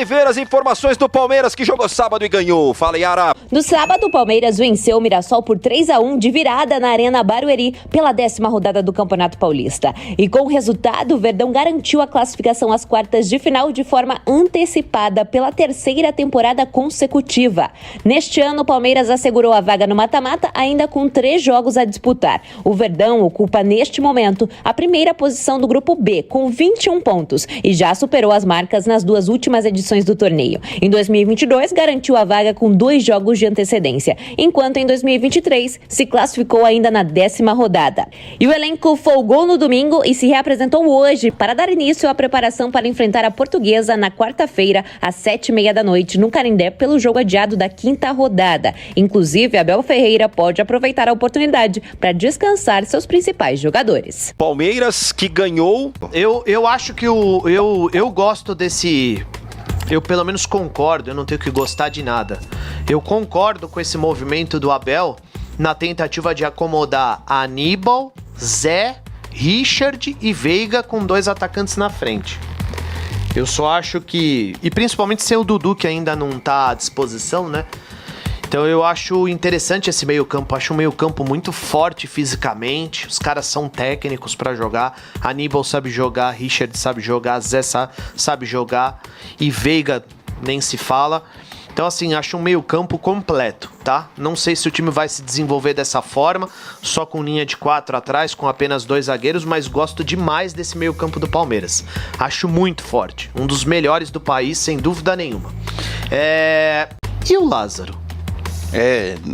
Oliveira, as informações do Palmeiras que jogou sábado e ganhou. Fala, Yara. No sábado, o Palmeiras venceu o Mirassol por 3-1 de virada na Arena Barueri pela 10ª rodada do Campeonato Paulista. E com o resultado, o Verdão garantiu a classificação às quartas de final de forma antecipada pela 3ª temporada consecutiva. Neste ano, o Palmeiras assegurou a vaga no mata-mata ainda com 3 jogos a disputar. O Verdão ocupa neste momento a primeira posição do Grupo B, com 21 pontos, e já superou as marcas nas 2 últimas edições do torneio. Em 2022, garantiu a vaga com 2 jogos de antecedência, enquanto em 2023 se classificou ainda na 10ª rodada. E o elenco folgou no domingo e se reapresentou hoje para dar início à preparação para enfrentar a Portuguesa na quarta-feira, às 7h30 da noite, no Canindé, pelo jogo adiado da 5ª rodada. Inclusive, Abel Ferreira pode aproveitar a oportunidade para descansar seus principais jogadores. Palmeiras que ganhou. Eu acho que eu gosto desse... Eu pelo menos concordo, eu não tenho que gostar de nada. Eu concordo com esse movimento do Abel na tentativa de acomodar Aníbal, Zé, Richard e Veiga com 2 atacantes na frente. Eu só acho que... E principalmente sem o Dudu, que ainda não tá à disposição, né? Então eu acho interessante esse meio-campo, acho um meio-campo muito forte fisicamente, os caras são técnicos pra jogar, Aníbal sabe jogar, Richard sabe jogar, Zé sabe jogar e Veiga nem se fala. Então assim, acho um meio-campo completo, tá? Não sei se o time vai se desenvolver dessa forma, só com linha de 4 atrás, com apenas 2 zagueiros, mas gosto demais desse meio-campo do Palmeiras. Acho muito forte, um dos melhores do país, sem dúvida nenhuma. E o Lázaro?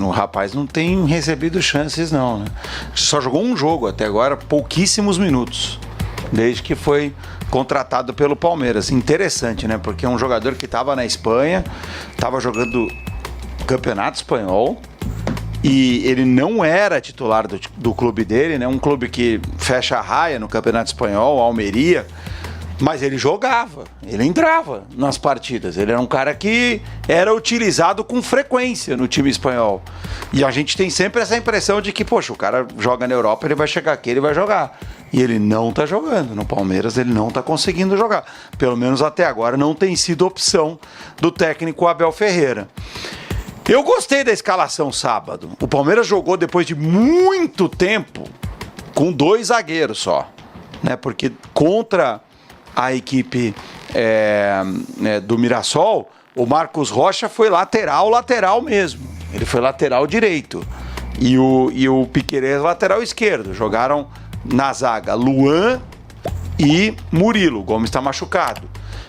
O rapaz não tem recebido chances não, né? Só jogou um jogo até agora, pouquíssimos minutos, desde que foi contratado pelo Palmeiras. Interessante, né? Porque é um jogador que estava na Espanha, estava jogando Campeonato Espanhol e ele não era titular do clube dele, né? Um clube que fecha a raia no Campeonato Espanhol, Almeria. Mas ele jogava, ele entrava nas partidas. Ele era um cara que era utilizado com frequência no time espanhol. E a gente tem sempre essa impressão de que, poxa, o cara joga na Europa, ele vai chegar aqui, ele vai jogar. E ele não tá jogando. No Palmeiras ele não tá conseguindo jogar. Pelo menos até agora não tem sido opção do técnico Abel Ferreira. Eu gostei da escalação sábado. O Palmeiras jogou depois de muito tempo com 2 zagueiros só, né? Porque contra a equipe do Mirassol, o Marcos Rocha foi lateral mesmo. Ele foi lateral direito. E o Piquerez lateral esquerdo. Jogaram na zaga Luan e Murilo. O Gomes está machucado.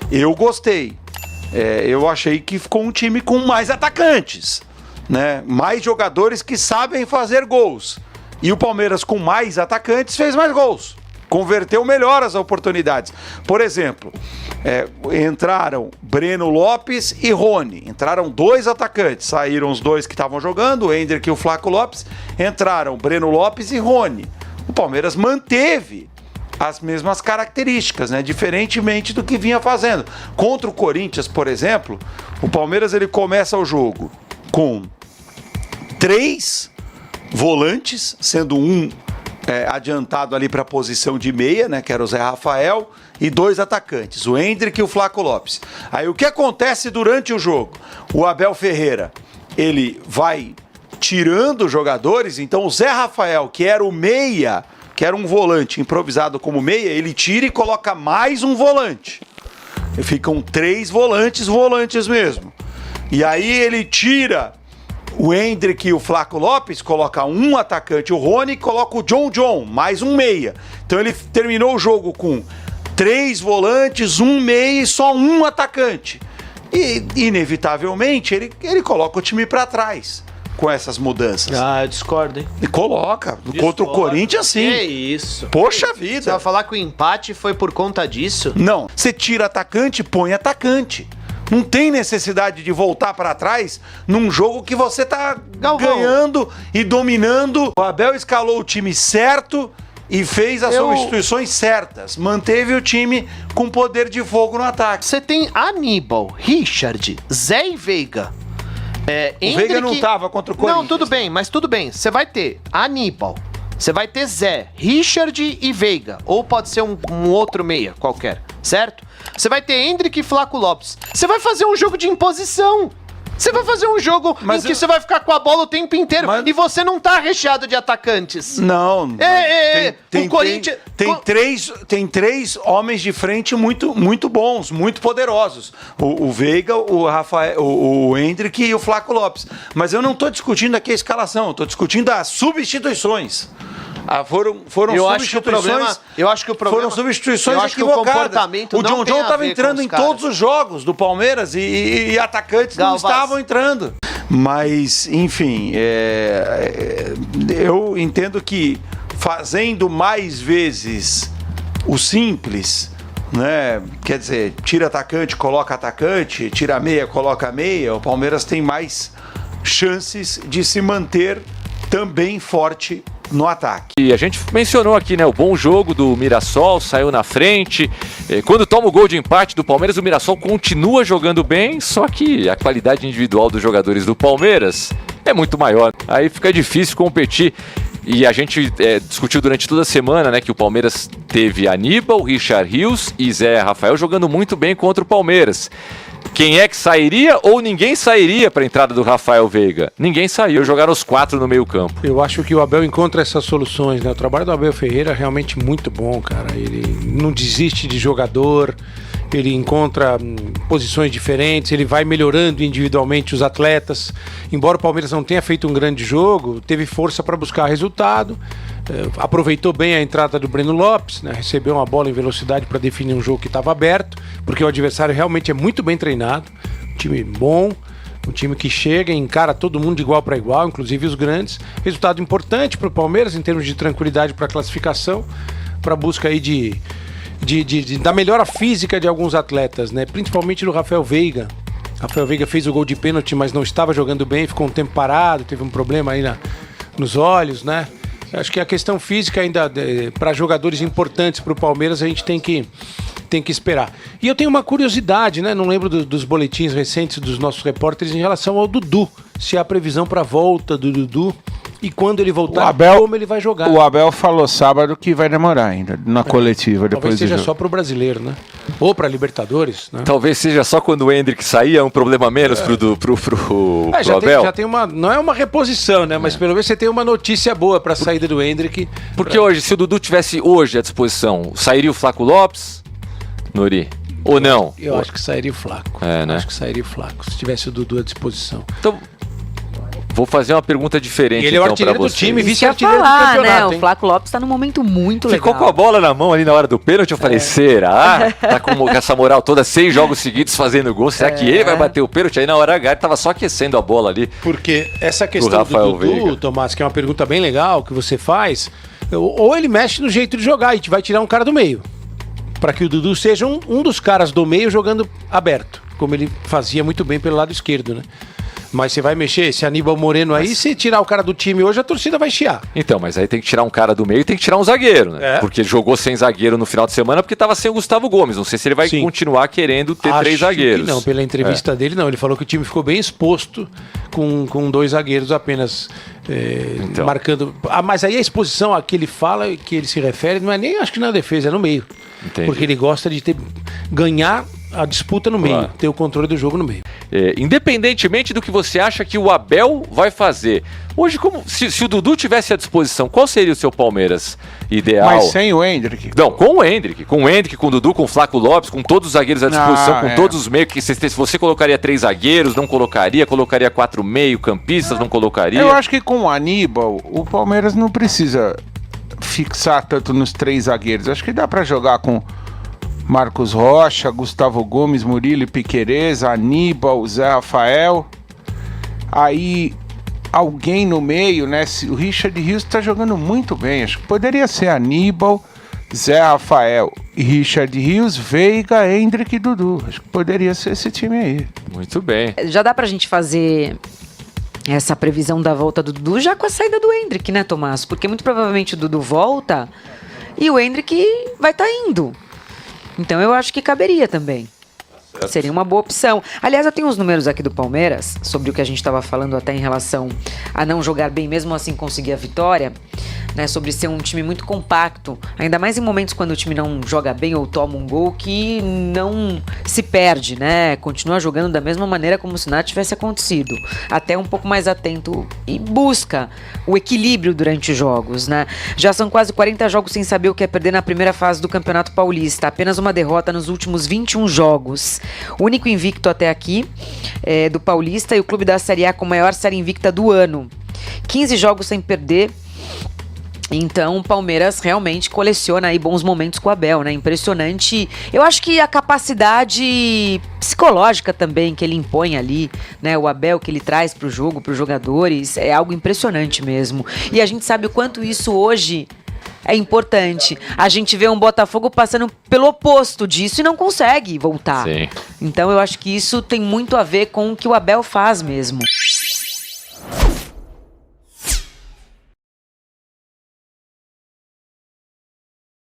Eu gostei. Eu achei que ficou um time com mais atacantes, né? Mais jogadores que sabem fazer gols. E o Palmeiras, com mais atacantes, fez mais gols. Converteu melhor as oportunidades. Por exemplo, entraram Breno Lopes e Rony. Entraram 2 atacantes. Saíram os 2 que estavam jogando, o Hendrick e o Flaco Lopes. Entraram Breno Lopes e Rony. O Palmeiras manteve as mesmas características, né? Diferentemente do que vinha fazendo. Contra o Corinthians, por exemplo, o Palmeiras ele começa o jogo com 3 volantes, sendo um adiantado ali para a posição de meia, né, que era o Zé Rafael, e 2 atacantes, o Hendrick e o Flaco Lopes. Aí o que acontece durante o jogo? O Abel Ferreira, ele vai tirando os jogadores, então o Zé Rafael, que era o meia, que era um volante improvisado como meia, ele tira e coloca mais um volante. E ficam 3 volantes mesmo. E aí ele tira o Hendrick e o Flaco Lopes, coloca um atacante, o Rony, e coloca o John, mais um meia. Então ele terminou o jogo com 3 volantes, um meia e só um atacante. E, inevitavelmente, ele coloca o time para trás com essas mudanças. Ah, eu discordo, hein? E coloca. Contra o Corinthians, sim. É isso. Poxa vida. Você vai falar que o empate foi por conta disso? Não. Você tira atacante, põe atacante. Não tem necessidade de voltar para trás num jogo que você tá ganhando e dominando. O Abel escalou o time certo e fez as substituições certas. Manteve o time com poder de fogo no ataque. Você tem Aníbal, Richard, Zé e Veiga. O Veiga não tava contra o Corinthians. Não, tudo bem, mas tudo bem. Você vai ter Aníbal, você vai ter Zé, Richard e Veiga. Ou pode ser um outro meia qualquer. certo? Você vai ter Endrick e Flaco Lopes. Você vai fazer um jogo de imposição. Você vai fazer um jogo em que você vai ficar com a bola o tempo inteiro e você não tá recheado de atacantes. Não. O Corinthians... Tem três homens de frente muito bons, muito poderosos. O Veiga, o Rafael, o Endrick e o Flaco Lopes. Mas eu não estou discutindo aqui a escalação, eu estou discutindo as substituições. Foram substituições. Eu acho que o problema. Foram substituições equivocadas. Que o comportamento o John John estava entrando em todos os jogos do Palmeiras e atacantes não estavam entrando. Mas, enfim, eu entendo que fazendo mais vezes o simples, né? Quer dizer, tira atacante, coloca atacante, tira meia, coloca meia, o Palmeiras tem mais chances de se manter também forte no ataque. E a gente mencionou aqui, né, o bom jogo do Mirassol, saiu na frente. Quando toma o gol de empate do Palmeiras, o Mirassol continua jogando bem, só que a qualidade individual dos jogadores do Palmeiras é muito maior. Aí fica difícil competir. E a gente discutiu durante toda a semana, né, que o Palmeiras teve Aníbal, Richard Rios e Zé Rafael jogando muito bem contra o Palmeiras. Quem é que sairia ou ninguém sairia para a entrada do Rafael Veiga? Ninguém saiu, jogaram os 4 no meio campo. Eu acho que o Abel encontra essas soluções, né? O trabalho do Abel Ferreira é realmente muito bom, cara. Ele não desiste de jogador, ele encontra posições diferentes, ele vai melhorando individualmente os atletas. Embora o Palmeiras não tenha feito um grande jogo, teve força para buscar resultado. Aproveitou bem a entrada do Breno Lopes, né? Recebeu uma bola em velocidade para definir um jogo que estava aberto, porque o adversário realmente é muito bem treinado, um time bom, um time que chega e encara todo mundo de igual para igual, inclusive os grandes. Resultado importante para o Palmeiras em termos de tranquilidade para a classificação, para a busca aí da melhora física de alguns atletas, né? Principalmente do Rafael Veiga. Rafael Veiga fez o gol de pênalti, mas não estava jogando bem, ficou um tempo parado, teve um problema aí nos olhos, né? Acho que a questão física ainda para jogadores importantes para o Palmeiras a gente tem que esperar. E eu tenho uma curiosidade, né? Não lembro dos boletins recentes dos nossos repórteres em relação ao Dudu. Se há previsão para a volta do Dudu e quando ele voltar, como ele vai jogar. O Abel falou sábado que vai demorar ainda na coletiva. Depois talvez seja só para o brasileiro, né? Ou para Libertadores, né? Talvez seja só quando o Endrick sair, é um problema menos pro Abel. Já tem uma, não é uma reposição, né? Mas pelo menos você tem uma notícia boa para a saída do Endrick. Porque hoje, se o Dudu tivesse hoje à disposição, sairia o Flaco Lopes, Nori? Ou não? Eu acho que sairia o Flaco. Né? Acho que sairia o Flaco, se tivesse o Dudu à disposição. Então, vou fazer uma pergunta diferente. Ele é o então, artilheiro do time, Isso vice-artilheiro do falar, campeonato. né? O Flaco Lopes tá num momento muito legal. Ficou com a bola na mão ali na hora do pênalti, eu falei, será? Tá com essa moral toda, 6 jogos seguidos fazendo gol, será que ele vai bater o pênalti? Aí na hora H ele tava só aquecendo a bola ali. Porque essa questão do Dudu, Veiga. Tomás, que é uma pergunta bem legal que você faz, ou ele mexe no jeito de jogar e vai tirar um cara do meio, para que o Dudu seja um dos caras do meio jogando aberto, como ele fazia muito bem pelo lado esquerdo, né? Mas você vai mexer esse Aníbal Moreno aí, se tirar o cara do time hoje, a torcida vai chiar. Então, mas aí tem que tirar um cara do meio e tem que tirar um zagueiro, né? Porque ele jogou sem zagueiro no final de semana porque estava sem o Gustavo Gomes. Não sei se ele vai continuar querendo ter 3 zagueiros. Que não, pela entrevista dele não. Ele falou que o time ficou bem exposto com 2 zagueiros apenas marcando. Mas aí a exposição a que ele fala, que ele se refere, não é nem acho que na defesa, é no meio. Entendi. Porque ele gosta de ganhar a disputa no meio, ter o controle do jogo no meio. Independentemente do que você acha que o Abel vai fazer, hoje, se o Dudu tivesse à disposição, qual seria o seu Palmeiras ideal? Mas sem o Endrick. Não, com o Endrick, com o Dudu, com o Flaco Lopes, com todos os zagueiros à disposição, com todos os meios. Se você colocaria 3 zagueiros, não colocaria 4 meio-campistas, não colocaria. Eu acho que com o Aníbal, o Palmeiras não precisa fixar tanto nos 3 zagueiros. Acho que dá pra jogar com Marcos Rocha, Gustavo Gomes, Murilo e Piquerez, Aníbal, Zé Rafael. Aí alguém no meio, né? O Richard Rios tá jogando muito bem. Acho que poderia ser Aníbal, Zé Rafael e Richard Rios, Veiga, Endrick e Dudu. Acho que poderia ser esse time aí. Muito bem. Já dá pra gente fazer essa previsão da volta do Dudu já com a saída do Endrick, né, Tomás? Porque muito provavelmente o Dudu volta e o Endrick vai estar indo. Então eu acho que caberia também. Seria uma boa opção. Aliás, eu tenho os números aqui do Palmeiras, sobre o que a gente estava falando até em relação a não jogar bem, mesmo assim conseguir a vitória. né, sobre ser um time muito compacto, ainda mais em momentos quando o time não joga bem ou toma um gol, que não se perde, né? Continua jogando da mesma maneira como se nada tivesse acontecido. Até um pouco mais atento e busca o equilíbrio durante os jogos, né? Já são quase 40 jogos sem saber o que é perder na primeira fase do Campeonato Paulista. Apenas uma derrota nos últimos 21 jogos. O único invicto até aqui é do Paulista e o clube da Série A com a maior série invicta do ano. 15 jogos sem perder. Então o Palmeiras realmente coleciona aí bons momentos com o Abel, né? Impressionante. Eu acho que a capacidade psicológica também que ele impõe ali, né? O Abel que ele traz pro jogo, pros jogadores, é algo impressionante mesmo. E a gente sabe o quanto isso hoje é importante. A gente vê um Botafogo passando pelo oposto disso e não consegue voltar. Sim. Então eu acho que isso tem muito a ver com o que o Abel faz mesmo.